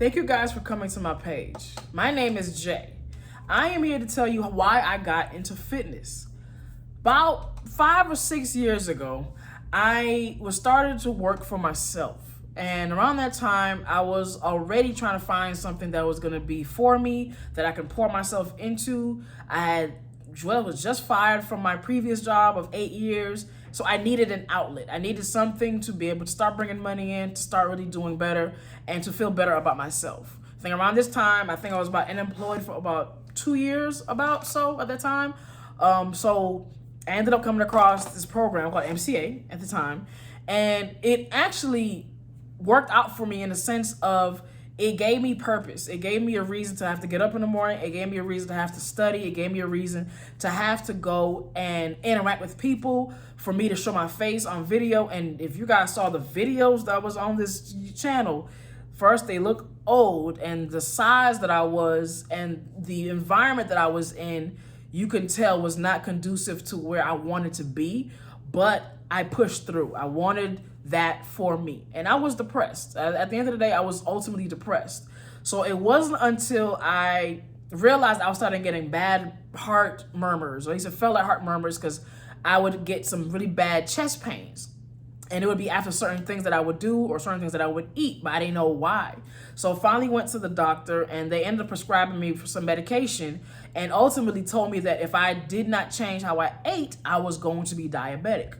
Thank you guys for coming to my page. My name is Jay. I am here to tell you why I got into fitness. About 5 or 6 years ago, I was started to work for myself. And around that time, I was already trying to find something that was going to be for me, that I can pour myself into. Was just fired from my previous job of 8 years. So I needed an outlet. I needed something to be able to start bringing money in, to start really doing better, and to feel better about myself. I think around this time, I was about unemployed for about 2 years, at that time. So I ended up coming across this program called MCA at the time, and it actually worked out for me in the sense of it gave me purpose. It gave me a reason to have to get up in the morning. It gave me a reason to have to study. It gave me a reason to have to go and interact with people, for me to show my face on video. And if you guys saw the videos that was on this channel, first they look old, and the size that I was and the environment that I was in, you can tell was not conducive to where I wanted to be, but I pushed through. I wanted that for me. And I was depressed. At the end of the day, I was ultimately depressed. So it wasn't until I realized I was starting getting bad heart murmurs, or at least it felt like heart murmurs, because I would get some really bad chest pains. And it would be after certain things that I would do or certain things that I would eat, but I didn't know why. So I finally went to the doctor, and they ended up prescribing me for some medication, and ultimately told me that if I did not change how I ate, I was going to be diabetic.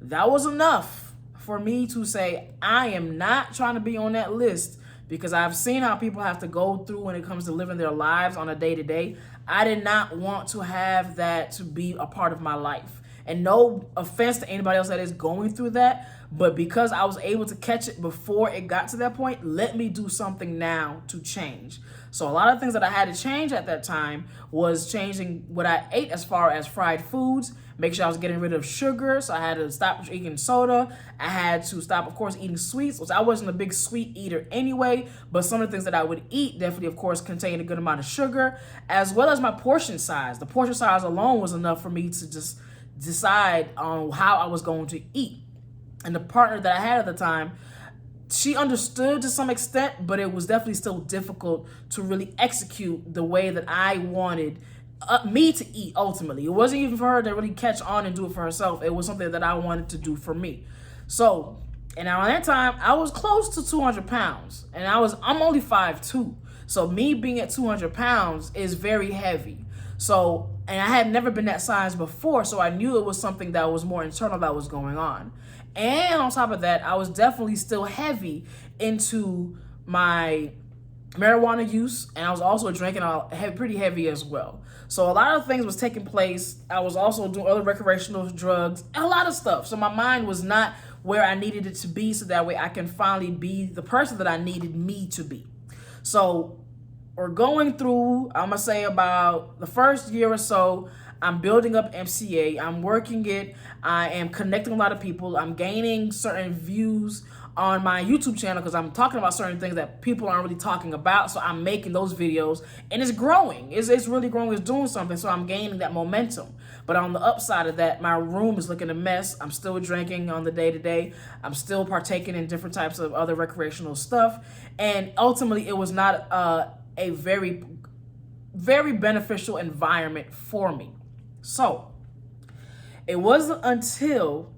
That was enough for me to say, I am not trying to be on that list, because I've seen how people have to go through when it comes to living their lives on a day-to-day. I did not want to have that to be a part of my life. And no offense to anybody else that is going through that, but because I was able to catch it before it got to that point, let me do something now to change. So a lot of things that I had to change at that time was changing what I ate as far as fried foods, make sure I was getting rid of sugar. So I had to stop eating soda. I had to stop, of course, eating sweets, which I wasn't a big sweet eater anyway, but some of the things that I would eat definitely, of course, contained a good amount of sugar, as well as my portion size. The portion size alone was enough for me to just decide on how I was going to eat. And the partner that I had at the time, she understood to some extent, but it was definitely still difficult to really execute the way that I wanted me to eat ultimately. It wasn't even for her to really catch on and do it for herself. It was something that I wanted to do for me. So, and around that time, I was close to 200 pounds, and I'm only 5'2". So me being at 200 pounds is very heavy. So, and I had never been that size before, so I knew it was something that was more internal that was going on. And on top of that, I was definitely still heavy into my marijuana use, and I was also drinking pretty heavy as well. So a lot of things was taking place. I was also doing other recreational drugs, and a lot of stuff. So my mind was not where I needed it to be, so that way I can finally be the person that I needed me to be. So we're going through, I'm gonna say about the first year or so, I'm building up MCA, I'm working it, I am connecting a lot of people, I'm gaining certain views on my YouTube channel because I'm talking about certain things that people aren't really talking about, so I'm making those videos, and it's growing, it's really growing, it's doing something, so I'm gaining that momentum. But on the upside of that, my room is looking a mess. I'm still drinking on the day-to-day, I'm still partaking in different types of other recreational stuff, and ultimately it was not a very, very beneficial environment for me. So it wasn't until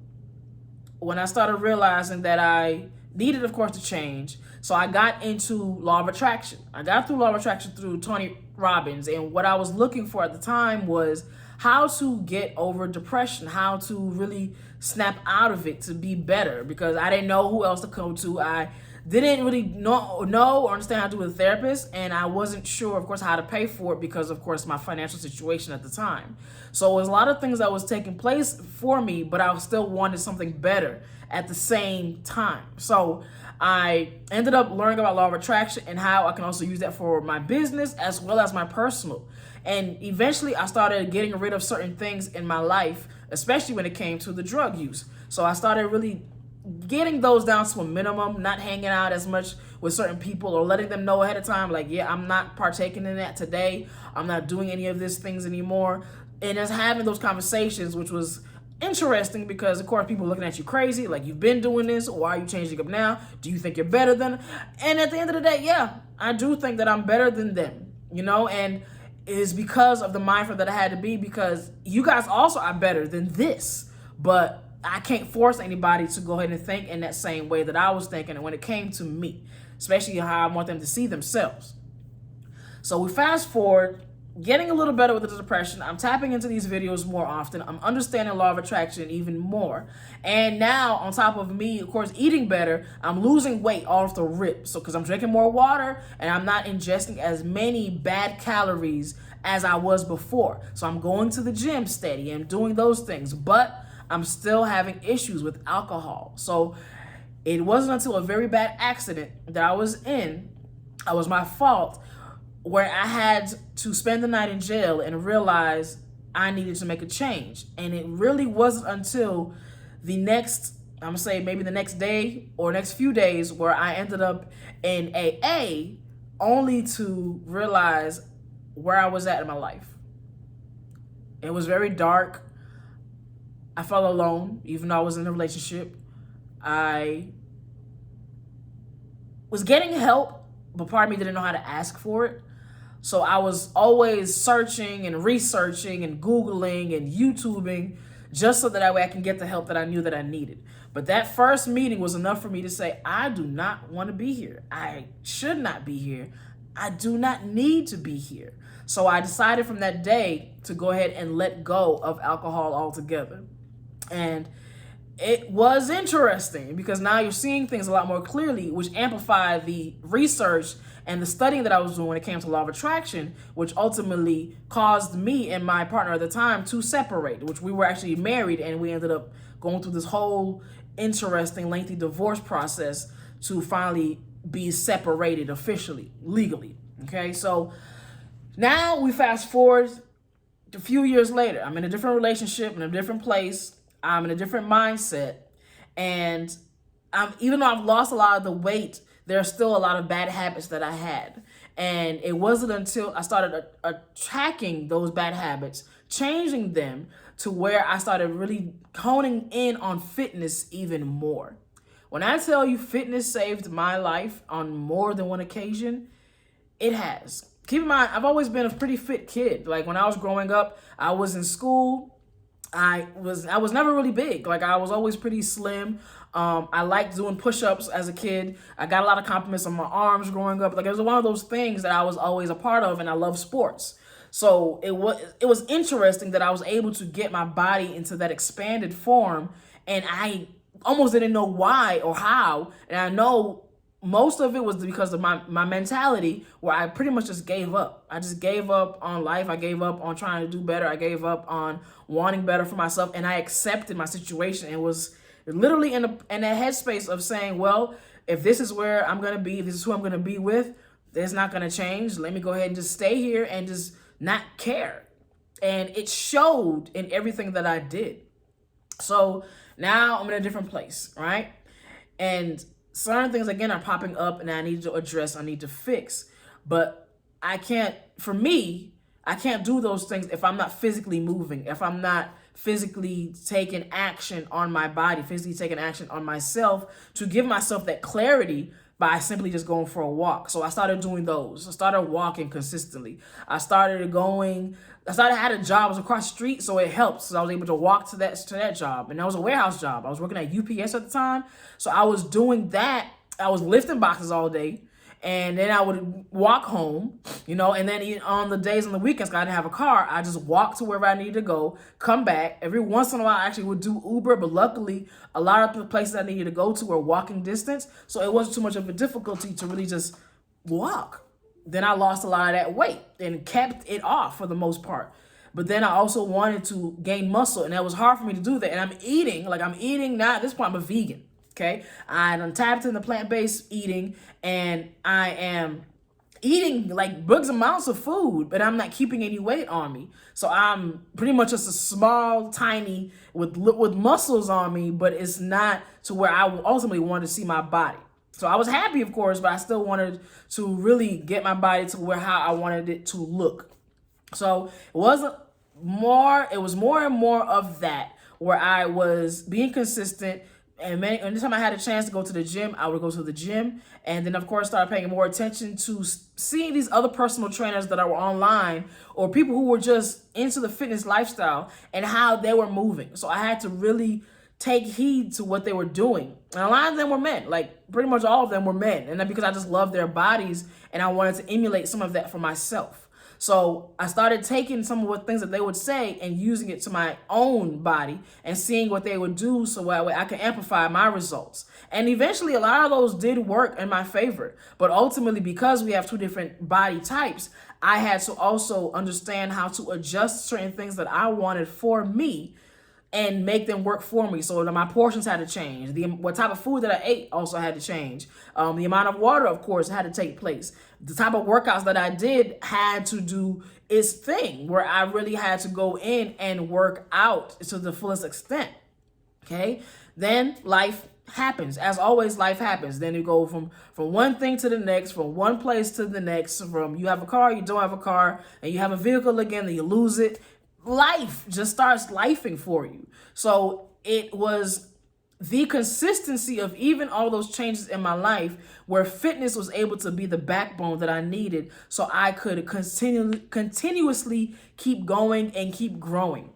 when I started realizing that I needed, of course, to change. So I got into Law of Attraction. I got through Law of Attraction through Tony Robbins. And what I was looking for at the time was how to get over depression, how to really snap out of it to be better, because I didn't know who else to go to. I didn't really know or understand how to do with a therapist, and I wasn't sure, of course, how to pay for it because, of course, my financial situation at the time. So it was a lot of things that was taking place for me, but I still wanted something better at the same time. So I ended up learning about Law of Attraction and how I can also use that for my business as well as my personal. And eventually I started getting rid of certain things in my life, especially when it came to the drug use. So I started really getting those down to a minimum, not hanging out as much with certain people or letting them know ahead of time, like, yeah, I'm not partaking in that today. I'm not doing any of these things anymore. And just having those conversations, which was interesting because, of course, people are looking at you crazy, like, you've been doing this, why are you changing up now? Do you think you're better than? And at the end of the day, yeah, I do think that I'm better than them, you know, and it is because of the mindset that I had to be, because you guys also are better than this, but I can't force anybody to go ahead and think in that same way that I was thinking when it came to me, especially how I want them to see themselves. So we fast forward, getting a little better with the depression. I'm tapping into these videos more often. I'm understanding law of attraction even more. And now, on top of me, of course, eating better, I'm losing weight off the rip. So, because I'm drinking more water and I'm not ingesting as many bad calories as I was before. So I'm going to the gym steady and doing those things. But I'm still having issues with alcohol. So it wasn't until a very bad accident that I was in, it was my fault, where I had to spend the night in jail and realize I needed to make a change. And it really wasn't until the next, I'm gonna say maybe the next day or next few days, where I ended up in AA, only to realize where I was at in my life. It was very dark. I felt alone, even though I was in a relationship. I was getting help, but part of me didn't know how to ask for it. So I was always searching and researching and Googling and YouTubing just so that way I can get the help that I knew that I needed. But that first meeting was enough for me to say, I do not want to be here. I should not be here. I do not need to be here. So I decided from that day to go ahead and let go of alcohol altogether. And it was interesting because now you're seeing things a lot more clearly, which amplified the research and the studying that I was doing when it came to law of attraction, which ultimately caused me and my partner at the time to separate, which we were actually married, and we ended up going through this whole interesting, lengthy divorce process to finally be separated officially, legally. Okay, so now we fast forward a few years later. I'm in a different relationship, in a different place. I'm in a different mindset. And even though I've lost a lot of the weight, there are still a lot of bad habits that I had. And it wasn't until I started attacking those bad habits, changing them to where I started really honing in on fitness even more. When I tell you fitness saved my life on more than one occasion, it has. Keep in mind, I've always been a pretty fit kid. Like when I was growing up, I was in school. I was never really big. Like I was always pretty slim. I liked doing push-ups as a kid. I got a lot of compliments on my arms growing up. Like it was one of those things that I was always a part of, and I love sports. So it was interesting that I was able to get my body into that expanded form, and I almost didn't know why or how. And I know most of it was because of my mentality, where I pretty much just gave up. I just gave up on life. I gave up on trying to do better. I gave up on wanting better for myself, and I accepted my situation and was literally in a headspace of saying, well, if this is where I'm going to be, if this is who I'm going to be with, it's not going to change. Let me go ahead and just stay here and just not care. And it showed in everything that I did. So now I'm in a different place, right? And certain things, again, are popping up and I need to address, I need to fix. But I can't do those things if I'm not physically moving, if I'm not physically taking action on my body, physically taking action on myself to give myself that clarity by simply just going for a walk. So I started doing those. I started walking consistently. I had a job, I was across the street, so it helped. So I was able to walk to that job. And that was a warehouse job. I was working at UPS at the time. So I was doing that. I was lifting boxes all day. And then I would walk home, and then on the days on the weekends, 'cause I didn't have a car, I just walked to wherever I needed to go, come back. Every once in a while, I actually would do Uber, but luckily, a lot of the places I needed to go to were walking distance, so it wasn't too much of a difficulty to really just walk. Then I lost a lot of that weight and kept it off for the most part. But then I also wanted to gain muscle, and that was hard for me to do that. And I'm eating now. At this point, I'm a vegan. Okay, I'm tapped into plant-based eating, and I am eating like big amounts of food, but I'm not keeping any weight on me. So I'm pretty much just a small, tiny with muscles on me, but it's not to where I ultimately wanted to see my body. So I was happy, of course, but I still wanted to really get my body to how I wanted it to look. So it was more and more of that, where I was being consistent. And anytime I had a chance to go to the gym, I would go to the gym. And then, of course, started paying more attention to seeing these other personal trainers that are online or people who were just into the fitness lifestyle and how they were moving. So I had to really take heed to what they were doing. And a lot of them were men, like pretty much all of them were men. And then because I just loved their bodies and I wanted to emulate some of that for myself. So I started taking some of the things that they would say and using it to my own body and seeing what they would do so that way I can amplify my results. And eventually a lot of those did work in my favor. But ultimately, because we have two different body types, I had to also understand how to adjust certain things that I wanted for me and make them work for me. So my portions had to change. What type of food that I ate also had to change. The amount of water, of course, had to take place. The type of workouts that I did had to do its thing, where I really had to go in and work out to the fullest extent. Okay? Then life happens. As always, life happens. Then you go from one thing to the next, from one place to the next, from you have a car, you don't have a car, and you have a vehicle again, then you lose it. Life just starts lifing for you. So it was the consistency of even all those changes in my life where fitness was able to be the backbone that I needed so I could continuously keep going and keep growing.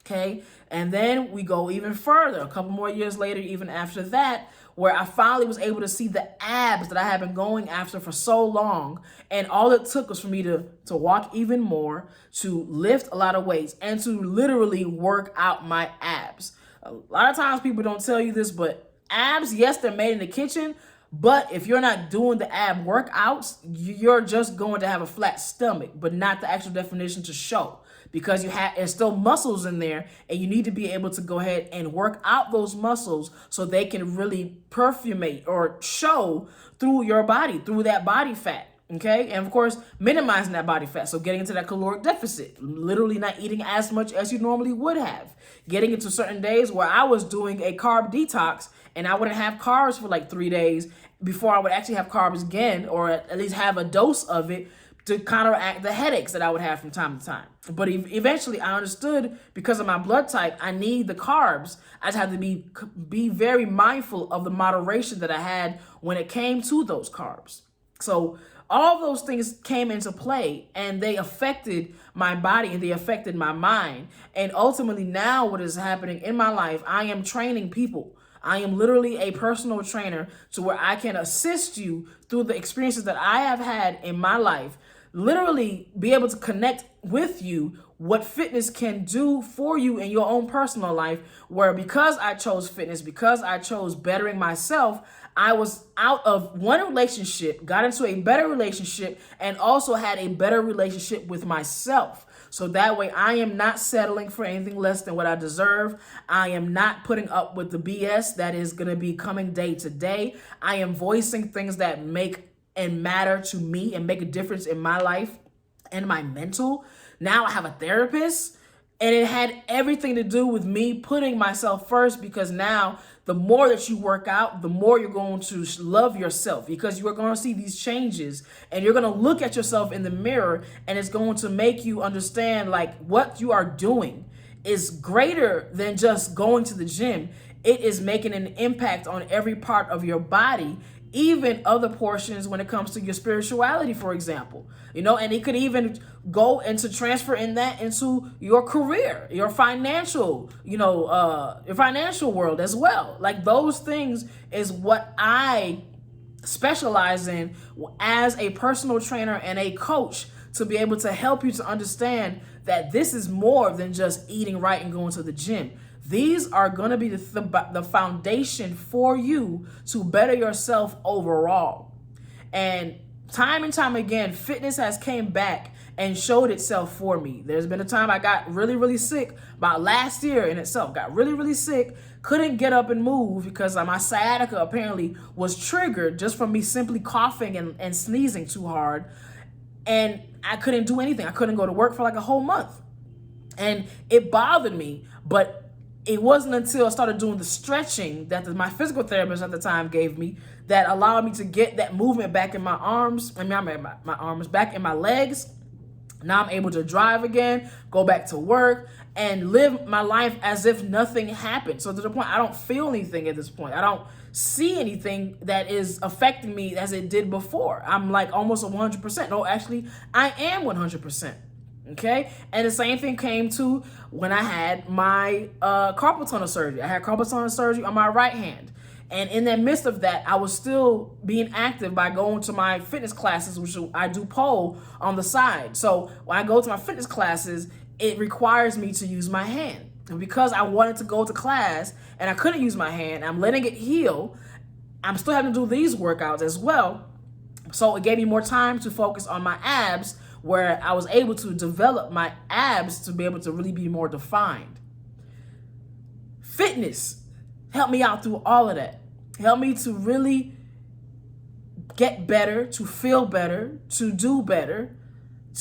Okay. And then we go even further, a couple more years later, even after that, where I finally was able to see the abs that I had been going after for so long. And all it took was for me to walk even more, to lift a lot of weights, and to literally work out my abs. A lot of times people don't tell you this, but abs, yes, they're made in the kitchen, but if you're not doing the ab workouts, you're just going to have a flat stomach, but not the actual definition to show. Because there's still muscles in there, and you need to be able to go ahead and work out those muscles so they can really perfumate or show through your body, through that body fat. Okay. And of course, minimizing that body fat. So getting into that caloric deficit, literally not eating as much as you normally would have. Getting into certain days where I was doing a carb detox and I wouldn't have carbs for like 3 days before I would actually have carbs again, or at least have a dose of it to counteract the headaches that I would have from time to time. But eventually I understood, because of my blood type, I need the carbs. I just had to be very mindful of the moderation that I had when it came to those carbs. So all of those things came into play, and they affected my body and they affected my mind. And ultimately now what is happening in my life, I am training people. I am literally a personal trainer to where I can assist you through the experiences that I have had in my life, literally be able to connect with you what fitness can do for you in your own personal life, where because I chose fitness, because I chose bettering myself, I was out of one relationship, got into a better relationship, and also had a better relationship with myself. So that way I am not settling for anything less than what I deserve. I am not putting up with the BS that is going to be coming day to day. I am voicing things that make and matter to me and make a difference in my life and my mental. Now I have a therapist, and it had everything to do with me putting myself first, because now the more that you work out, the more you're going to love yourself, because you are going to see these changes and you're going to look at yourself in the mirror, and it's going to make you understand like what you are doing is greater than just going to the gym. It is making an impact on every part of your body, even other portions when it comes to your spirituality, for example, and it could even go into transfer in that into your career, your financial, your financial world as well. Like those things is what I specialize in as a personal trainer and a coach, to be able to help you to understand that this is more than just eating right and going to the gym. These are going to be the foundation for you to better yourself overall. And time again, fitness has came back and showed itself for me. There's been a time I got really, really sick, about last year in itself, got really, really sick, couldn't get up and move because my sciatica apparently was triggered just from me simply coughing and sneezing too hard. And I couldn't do anything. I couldn't go to work for like a whole month. And it bothered me, but it wasn't until I started doing the stretching that my physical therapist at the time gave me that allowed me to get that movement back in my arms. My arms back in my legs. Now I'm able to drive again, go back to work, and live my life as if nothing happened. So to the point, I don't feel anything at this point. I don't see anything that is affecting me as it did before. I'm like almost 100%. No, actually, I am 100%. Okay? And the same thing came to when I had my carpal tunnel surgery. I had carpal tunnel surgery on my right hand. And in the midst of that, I was still being active by going to my fitness classes, which I do pole on the side. So when I go to my fitness classes, it requires me to use my hand. And because I wanted to go to class and I couldn't use my hand, I'm letting it heal. I'm still having to do these workouts as well. So it gave me more time to focus on my abs, where I was able to develop my abs to be able to really be more defined. Fitness helped me out through all of that. Helped me to really get better, to feel better, to do better,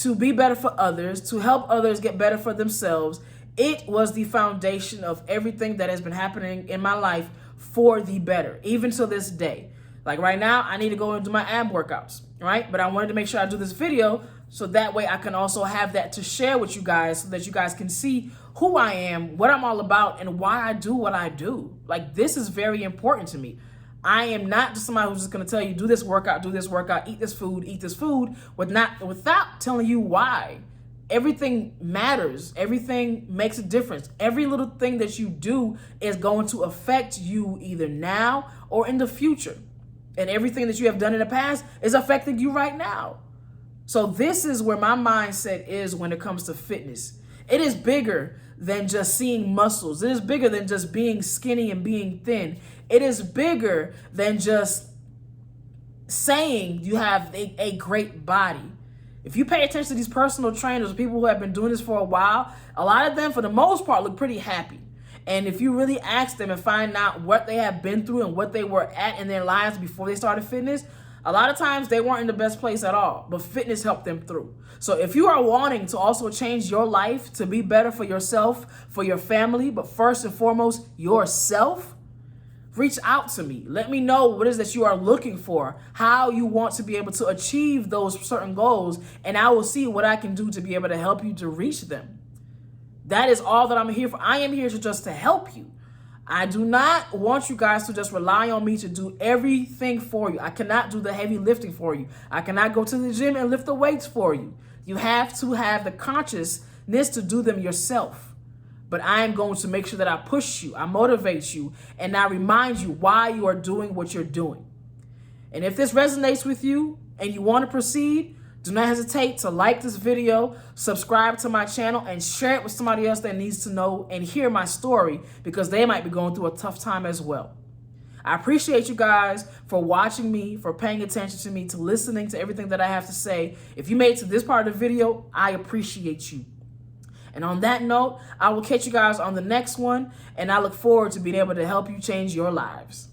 to be better for others, to help others get better for themselves. It was the foundation of everything that has been happening in my life for the better, even to this day. Like right now, I need to go and do my ab workouts, right? But I wanted to make sure I do this video so that way I can also have that to share with you guys so that you guys can see who I am, what I'm all about, and why I do what I do. Like, this is very important to me. I am not just somebody who's just going to tell you, do this workout, eat this food, without telling you why. Everything matters. Everything makes a difference. Every little thing that you do is going to affect you either now or in the future. And everything that you have done in the past is affecting you right now. So this is where my mindset is when it comes to fitness. It is bigger than just seeing muscles. It is bigger than just being skinny and being thin. It is bigger than just saying you have a great body. If you pay attention to these personal trainers, people who have been doing this for a while, a lot of them, for the most part, look pretty happy. And if you really ask them and find out what they have been through and what they were at in their lives before they started fitness, a lot of times they weren't in the best place at all, but fitness helped them through. So if you are wanting to also change your life to be better for yourself, for your family, but first and foremost, yourself, reach out to me. Let me know what it is that you are looking for, how you want to be able to achieve those certain goals, and I will see what I can do to be able to help you to reach them. That is all that I'm here for. I am here to help you. I do not want you guys to just rely on me to do everything for you. I cannot do the heavy lifting for you. I cannot go to the gym and lift the weights for you. You have to have the consciousness to do them yourself. But I am going to make sure that I push you, I motivate you, and I remind you why you are doing what you're doing. And if this resonates with you and you want to proceed, do not hesitate to like this video, subscribe to my channel, and share it with somebody else that needs to know and hear my story, because they might be going through a tough time as well. I appreciate you guys for watching me, for paying attention to me, to listening to everything that I have to say. If you made it to this part of the video, I appreciate you. And on that note, I will catch you guys on the next one, and I look forward to being able to help you change your lives.